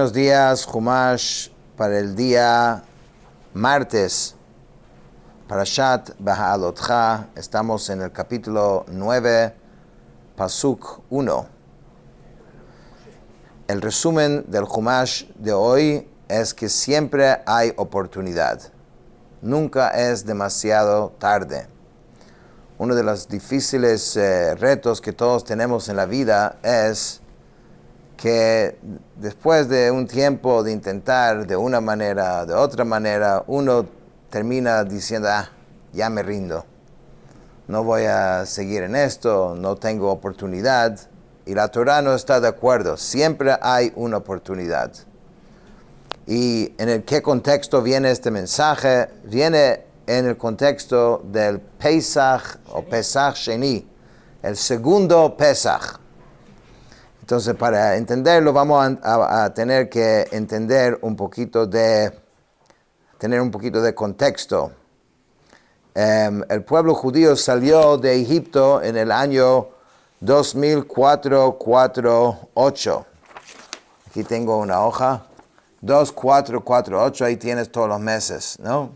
Buenos días, Humash, para el día martes, Parashat Beha'alotcha. Estamos en el capítulo 9, Pasuk 1. El resumen del Humash de hoy es que siempre hay oportunidad. Nunca es demasiado tarde. Uno de los difíciles retos que todos tenemos en la vida es que después de un tiempo de intentar de una manera, de otra manera, uno termina diciendo, ya me rindo, no voy a seguir en esto, no tengo oportunidad. Y la Torah no está de acuerdo, siempre hay una oportunidad. ¿Y en qué contexto viene este mensaje? Viene en el contexto del Pesach o Pesach Sheni, el segundo Pesach. Entonces, para entenderlo, vamos a tener que tener un poquito de contexto. El pueblo judío salió de Egipto en el año 2448. Aquí tengo una hoja. 2448, ahí tienes todos los meses, ¿no?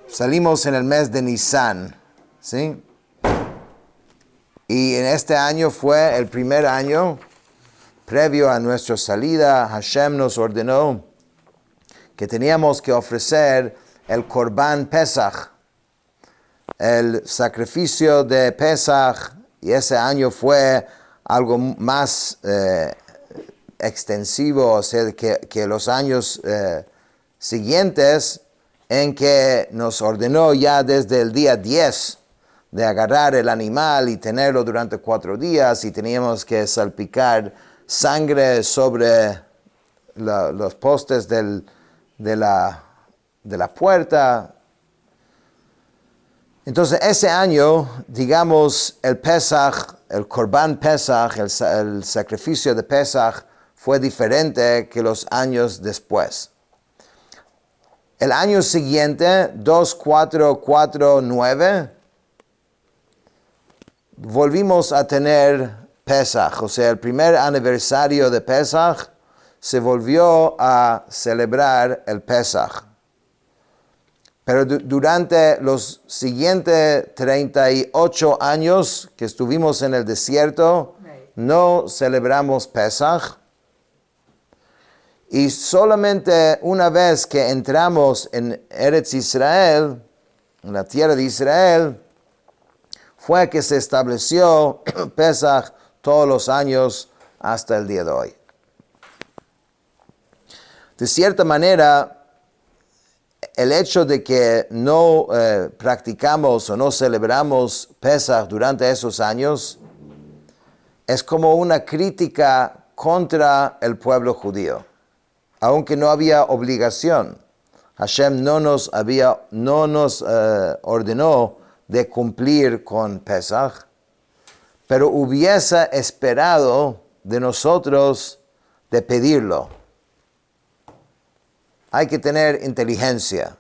Salimos en el mes de Nisan, ¿sí? Y en este año fue el primer año previo a nuestra salida. Hashem nos ordenó que teníamos que ofrecer el Korban Pesach, el sacrificio de Pesach, y ese año fue algo más extensivo, o sea, que los años siguientes, en que nos ordenó ya desde el día 10 de agarrar el animal y tenerlo durante 4 días, y teníamos que salpicar sangre sobre los postes de la puerta. Entonces ese año, digamos, el Pesach, el Korban Pesach, el sacrificio de Pesach, fue diferente que los años después. El año siguiente, 2449, volvimos a tener Pesach, o sea, el primer aniversario de Pesach se volvió a celebrar el Pesach. Pero durante los siguientes 38 años que estuvimos en el desierto, no celebramos Pesach. Y solamente una vez que entramos en Eretz Israel, en la tierra de Israel, fue que se estableció Pesach todos los años hasta el día de hoy. De cierta manera, el hecho de que no practicamos o no celebramos Pesach durante esos años es como una crítica contra el pueblo judío. Aunque no había obligación, Hashem no nos ordenó de cumplir con Pesach, pero hubiese esperado de nosotros de pedirlo. Hay que tener inteligencia,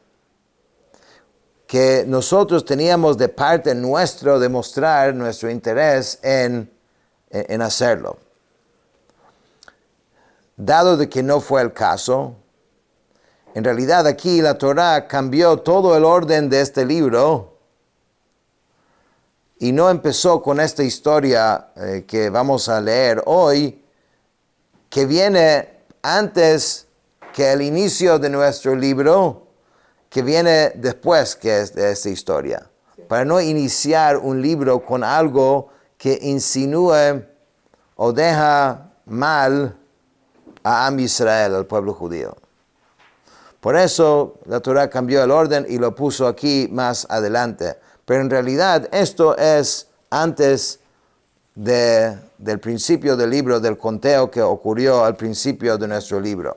que nosotros teníamos de parte nuestro demostrar nuestro interés en hacerlo. Dado de que no fue el caso, en realidad aquí la Torah cambió todo el orden de este libro y no empezó con esta historia que vamos a leer hoy, que viene antes que el inicio de nuestro libro, que viene después que es de esta historia. Para no iniciar un libro con algo que insinúe o deja mal a Am Israel, al pueblo judío. Por eso la Torah cambió el orden y lo puso aquí más adelante. Pero en realidad esto es antes del principio del libro, del conteo que ocurrió al principio de nuestro libro.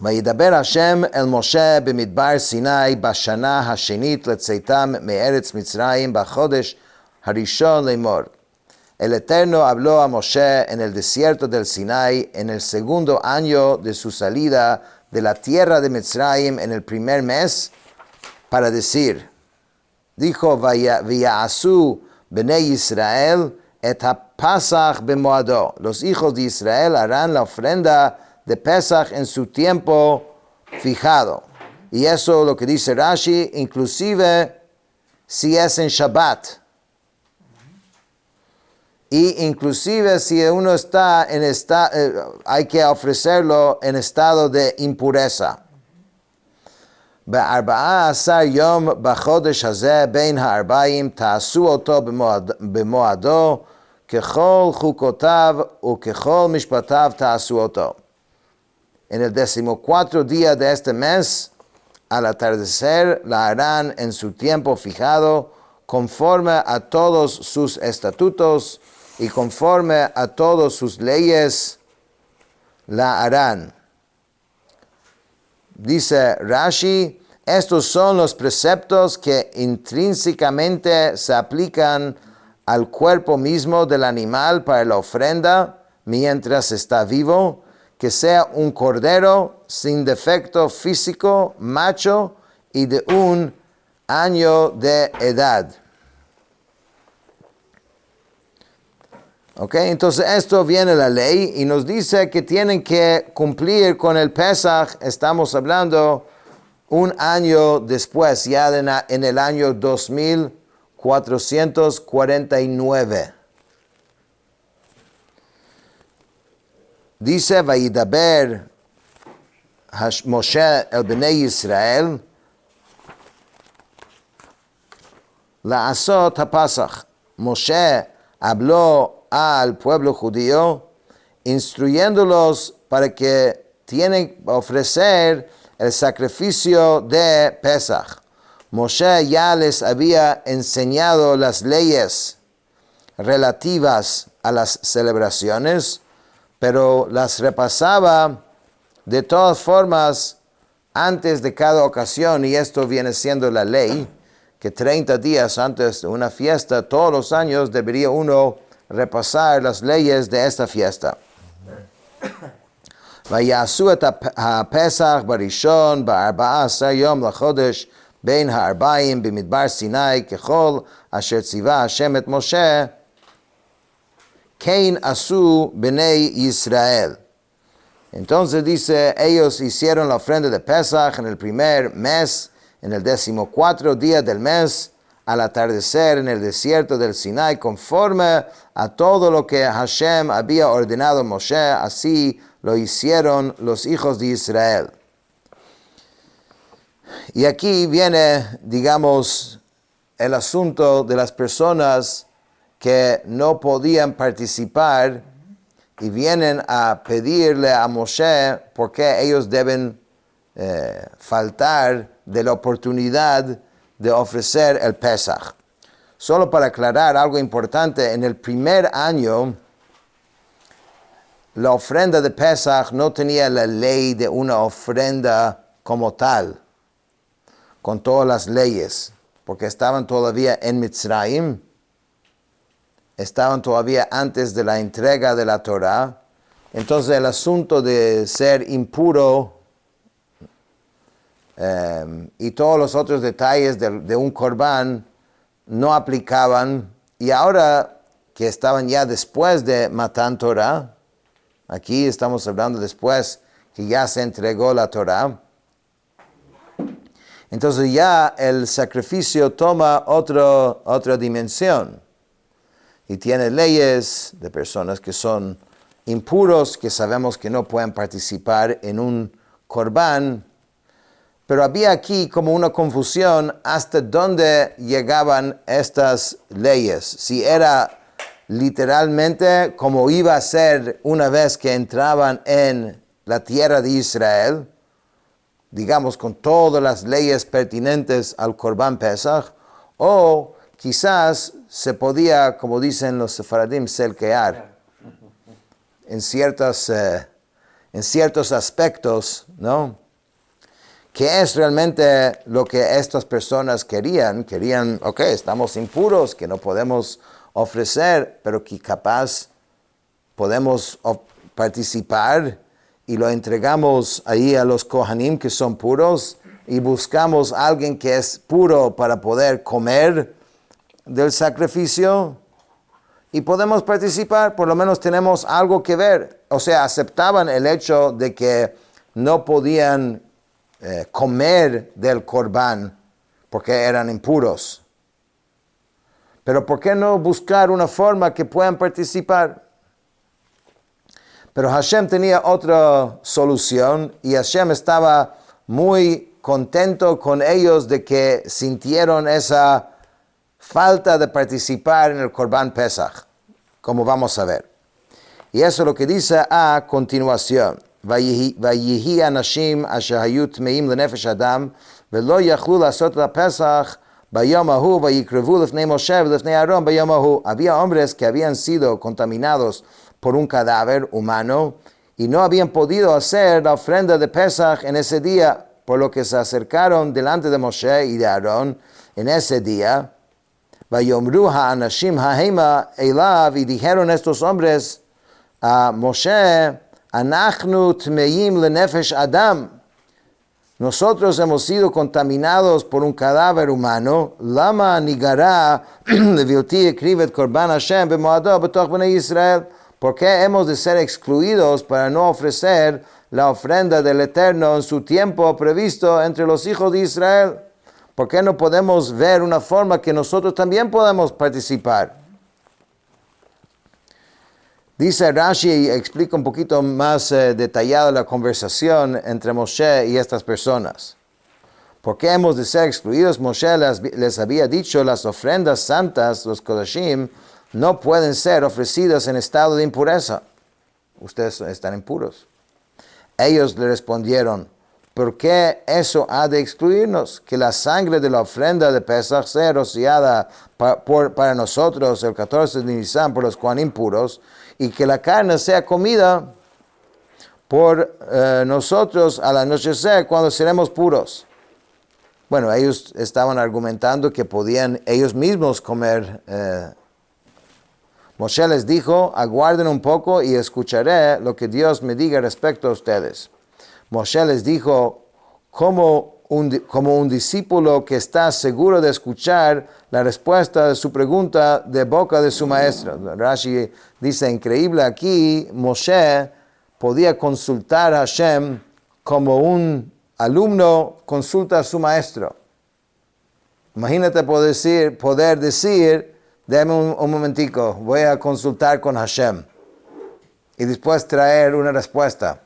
וידבר השם אל משה במדבר סיני בשנה השנית לצאתם מארץ מצרים בחודש הראשון לאמור. El Eterno habló a Moshe en el desierto del Sinai en el segundo año de su salida de la tierra de Mitzrayim en el primer mes para decir, dijo, Vaya'asu Bnei Israel et Pasach bemoado. Los hijos de Israel harán la ofrenda de Pesach en su tiempo fijado. Y eso lo que dice Rashi, inclusive si es en Shabbat. Y inclusive si uno está en hay que ofrecerlo en estado de impureza. ב-14 יום בחודש הזה בין הארבעים תעשו אותו במועדו ככל חוקותיו וככל משפטיו תעשו אותו. En el 14 día de este mes, al atardecer, la harán en su tiempo fijado, conforme a todos sus estatutos y conforme a todas sus leyes, la harán. Dice Rashi, estos son los preceptos que intrínsecamente se aplican al cuerpo mismo del animal para la ofrenda mientras está vivo, que sea un cordero sin defecto físico, macho y de 1 año de edad. Ok, entonces esto viene la ley y nos dice que tienen que cumplir con el Pesach, estamos hablando 1 año después, ya en el año 2449. Dice, Vayidaber Moshe el Bnei Israel, la asot ha-Pasach. Moshe habló al pueblo judío, instruyéndolos para que tienen que ofrecer el sacrificio de Pesach. Moshe ya les había enseñado las leyes relativas a las celebraciones, pero las repasaba de todas formas antes de cada ocasión, y esto viene siendo la ley, que 30 días antes de una fiesta, todos los años debería uno repasar las leyes de esta fiesta. ויעשו את הפסח בראשון ב-14 יום לחודש בין הארבעים במדבר סיני ככל אשר ציווה השם את משה כן עשו בני ישראל. Entonces dice, ellos hicieron la ofrenda de Pesach en el primer mes, en el 14 día del mes, al atardecer en el desierto del Sinai, conforme a todo lo que Hashem había ordenado a Moshe, así lo hicieron los hijos de Israel. Y aquí viene, digamos, el asunto de las personas que no podían participar y vienen a pedirle a Moshe por qué ellos deben faltar de la oportunidad de ofrecer el Pesach. Solo para aclarar algo importante, en el primer año, la ofrenda de Pesach no tenía la ley de una ofrenda como tal, con todas las leyes, porque estaban todavía en Mitzrayim, estaban todavía antes de la entrega de la Torah. Entonces el asunto de ser impuro y todos los otros detalles de un corbán no aplicaban, y ahora que estaban ya después de Matan Torah, aquí estamos hablando después que ya se entregó la Torah, entonces ya el sacrificio toma otra dimensión y tiene leyes de personas que son impuros, que sabemos que no pueden participar en un corbán. Pero había aquí como una confusión hasta dónde llegaban estas leyes. Si era literalmente como iba a ser una vez que entraban en la tierra de Israel, digamos con todas las leyes pertinentes al Corban Pesach, o quizás se podía, como dicen los sefaradim, selkear en ciertos aspectos, ¿no? ¿Qué es realmente lo que estas personas querían? Querían, ok, estamos impuros, que no podemos ofrecer, pero que capaz podemos participar y lo entregamos ahí a los Kohanim que son puros y buscamos a alguien que es puro para poder comer del sacrificio. y podemos participar, por lo menos tenemos algo que ver. O sea, aceptaban el hecho de que no podían comer del corbán porque eran impuros. Pero ¿por qué no buscar una forma que puedan participar? Pero Hashem tenía otra solución y Hashem estaba muy contento con ellos de que sintieron esa falta de participar en el Corban Pesach, como vamos a ver. Y eso es lo que dice a continuación. Vayihi anashim asher hayu tmeim lenefesh adam velo yachlu lasot lapesach bayom ahu vayikrevu lefnei Moshe velefnei Aarón bayom ahu. Había hombres que habían sido contaminados por un cadáver humano y no habían podido hacer la ofrenda de Pesach en ese día, por lo que se acercaron delante de Moshe y de Aarón en ese día. Vayomru ha'anashim ha'hema elav, y dijeron estos hombres a Moshe, anachnu tmeim lenefesh adam, nosotros hemos sido contaminados por un cadáver humano. Lama nigara levilti ekrivet korban Hashem bemoado betoch bnei Israel. ¿Por qué hemos de ser excluidos para no ofrecer la ofrenda del Eterno en su tiempo previsto entre los hijos de Israel? ¿Por qué no podemos ver una forma que nosotros también podemos participar? Dice Rashi y explica un poquito más detallada la conversación entre Moshe y estas personas. ¿Por qué hemos de ser excluidos? Moshe les había dicho, las ofrendas santas, los kodashim, no pueden ser ofrecidas en estado de impureza. Ustedes están impuros. Ellos le respondieron, ¿por qué eso ha de excluirnos? Que la sangre de la ofrenda de Pesach sea rociada para nosotros el 14 de Nisan por los Kohanim impuros, y que la carne sea comida por nosotros al anochecer cuando seremos puros. Bueno, ellos estaban argumentando que podían ellos mismos comer. Moshe les dijo, aguarden un poco y escucharé lo que Dios me diga respecto a ustedes. Moshe les dijo, como un discípulo que está seguro de escuchar la respuesta de su pregunta de boca de su maestro. Rashi dice, increíble aquí, Moshe podía consultar a Hashem como un alumno consulta a su maestro. Imagínate poder decir, dame un momentico, voy a consultar con Hashem y después traer una respuesta.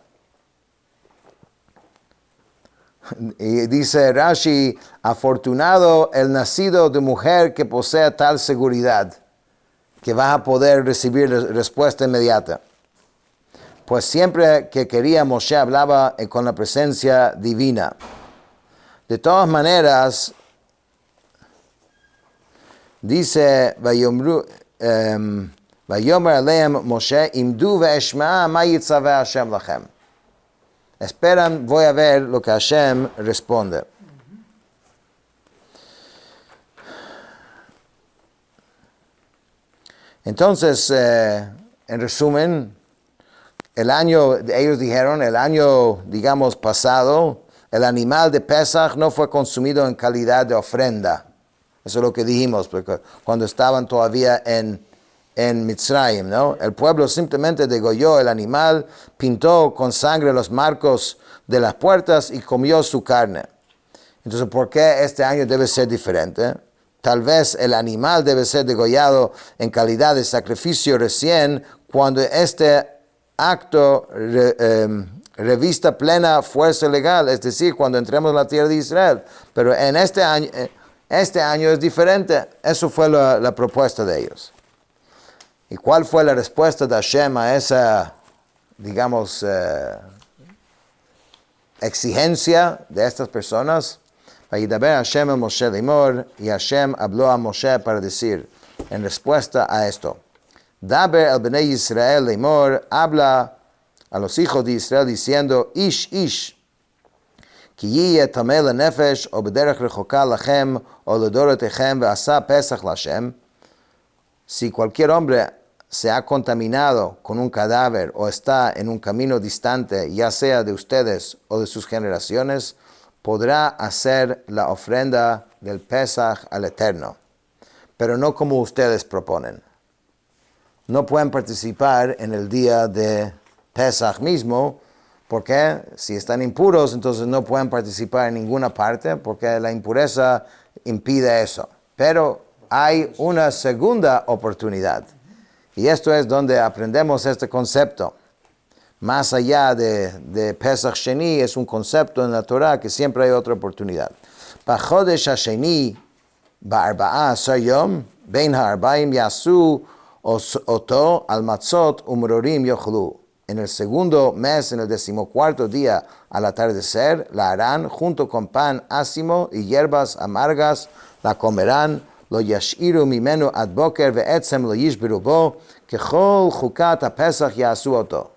Y dice Rashi, afortunado el nacido de mujer que posea tal seguridad, que va a poder recibir respuesta inmediata. Pues siempre que quería Moshe hablaba con la presencia divina. De todas maneras, dice, Vayomer aleim Moshe, imdu ve'eshma'a ma yitzaveh Hashem lachem. Esperan, voy a ver lo que Hashem responde. Entonces, en resumen, ellos dijeron, el año, digamos, pasado, el animal de Pesach no fue consumido en calidad de ofrenda. Eso es lo que dijimos, porque cuando estaban todavía en Mitzrayim, ¿no? El pueblo simplemente degolló el animal, pintó con sangre los marcos de las puertas y comió su carne. Entonces, ¿por qué este año debe ser diferente? Tal vez el animal debe ser degollado en calidad de sacrificio recién cuando este acto revista plena fuerza legal, es decir, cuando entremos en la tierra de Israel. Pero en este año es diferente. Eso fue la propuesta de ellos. ¿Y cuál fue la respuesta de Hashem a esa, digamos, exigencia de estas personas? Vayidaber Hashem a Moshe limor, y Hashem habló a Moshe para decir, en respuesta a esto, Daber al Bnei Israel limor, habla a los hijos de Israel diciendo, Ish, ki yiyeh tameh lenefesh, o bederech rechoka lachem, o ledorotechem, ve'asa pesach lashem. Si cualquier hombre se ha contaminado con un cadáver o está en un camino distante, ya sea de ustedes o de sus generaciones, podrá hacer la ofrenda del Pesach al Eterno, pero no como ustedes proponen. no pueden participar en el día de Pesach mismo, porque si están impuros, entonces no pueden participar en ninguna parte, porque la impureza impide eso. Pero hay una segunda oportunidad, y esto es donde aprendemos este concepto. Más allá de Pesach Sheni, es un concepto en la Torah que siempre hay otra oportunidad. B'chodesh hasheni ba'arba'a asar yom, bein ha'arbaim yasu oto al matzot umrorim yochlu. En el segundo mes, en el 14º día, al atardecer, la harán junto con pan ácimo y hierbas amargas, la comerán, lo yashiru mimenu ad boker ve'etzem lo yishbiru bo, kechol chukat ha'pesach yasu oto.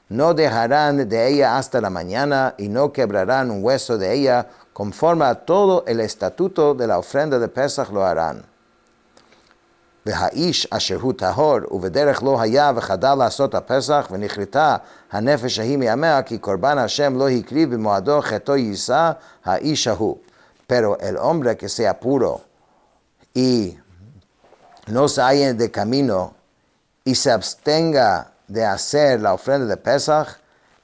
No dejarán de ella hasta la mañana y no quebrarán un hueso de ella, conforme a todo el estatuto de la ofrenda de Pesach lo harán. והאיש אשר הוא טהור ובדרך לא היה וחדל לעשות הפסח ונכרתה הנפש ההיא מימיה כי קורבן השם לא הקריב במועדו חטאו יישא האיש ההוא. Pero el hombre que sea puro y no se halle de camino y se abstenga de hacer la ofrenda de Pesach,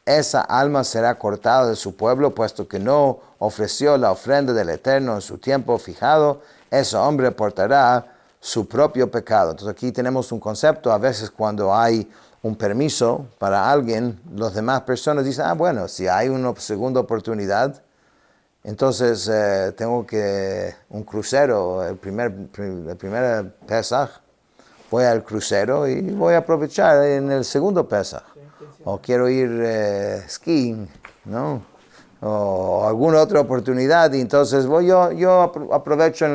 esa alma será cortada de su pueblo, puesto que no ofreció la ofrenda del Eterno en su tiempo fijado, ese hombre portará su propio pecado. Entonces aquí tenemos un concepto, a veces cuando hay un permiso para alguien, las demás personas dicen, bueno, si hay una segunda oportunidad, entonces tengo que un crucero, el primer Pesach, voy al crucero y voy a aprovechar en el segundo Pesach. O quiero ir skiing, ¿no? O alguna otra oportunidad, y entonces yo aprovecho,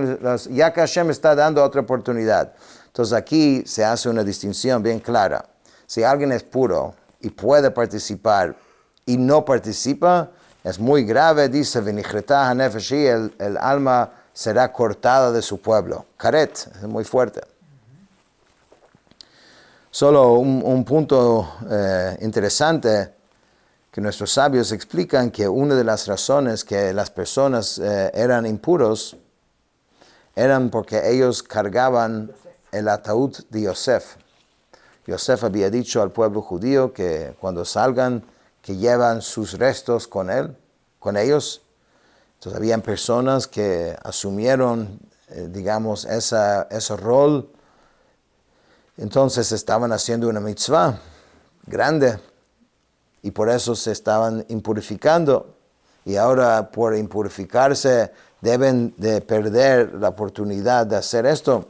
ya que Hashem está dando otra oportunidad. Entonces aquí se hace una distinción bien clara. Si alguien es puro y puede participar y no participa, es muy grave, dice, el alma será cortada de su pueblo. Karet, es muy fuerte. Solo un punto interesante, que nuestros sabios explican que una de las razones que las personas eran impuros eran porque ellos cargaban el ataúd de Yosef. Yosef había dicho al pueblo judío que cuando salgan, que llevan sus restos con ellos. Entonces habían personas que asumieron, digamos, ese rol. Entonces estaban haciendo una mitzvah grande y por eso se estaban impurificando. Y ahora por impurificarse deben de perder la oportunidad de hacer esto.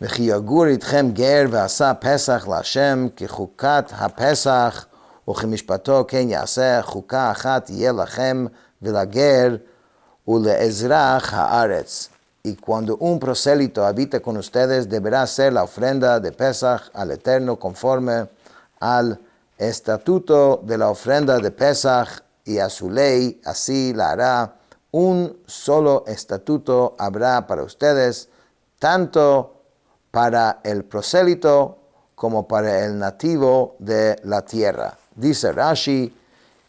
וכי יגור איתכם גר ועשה פסח להשם כחוקת הפסח וכמשפטו כן יעשה חוקה אחת יהיה לכם ולגר ולאזרח הארץ. Y cuando un prosélito habita con ustedes, deberá ser la ofrenda de Pesach al Eterno conforme al estatuto de la ofrenda de Pesach y a su ley, así la hará. Un solo estatuto habrá para ustedes, tanto para el prosélito como para el nativo de la tierra. Dice Rashi,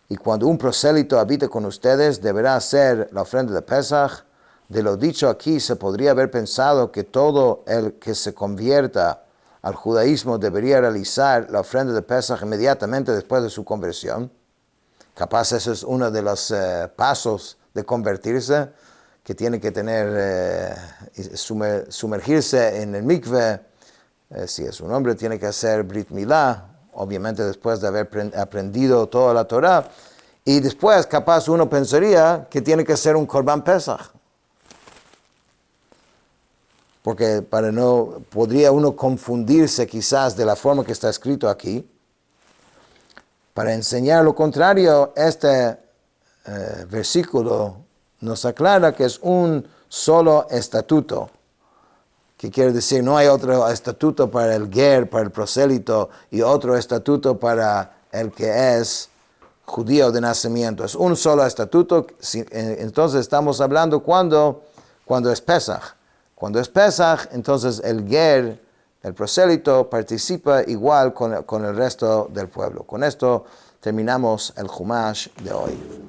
y cuando un prosélito habite con ustedes, deberá hacer la ofrenda de Pesach. De lo dicho aquí, se podría haber pensado que todo el que se convierta al judaísmo debería realizar la ofrenda de Pesach inmediatamente después de su conversión. Capaz eso es uno de los pasos de convertirse, que tiene que tener, sumergirse en el mikveh. Si es un hombre, tiene que hacer Brit Milá, obviamente después de haber aprendido toda la Torah. Y después, capaz uno pensaría que tiene que hacer un Korban Pesach. Porque podría uno confundirse quizás de la forma que está escrito aquí. Para enseñar lo contrario, este versículo nos aclara que es un solo estatuto. Que quiere decir, no hay otro estatuto para el ger, para el prosélito, y otro estatuto para el que es judío de nacimiento. Es un solo estatuto. Entonces estamos hablando cuando es Pesach. Cuando es Pesach, entonces el ger, el prosélito, participa igual con el resto del pueblo. Con esto terminamos el Chumash de hoy.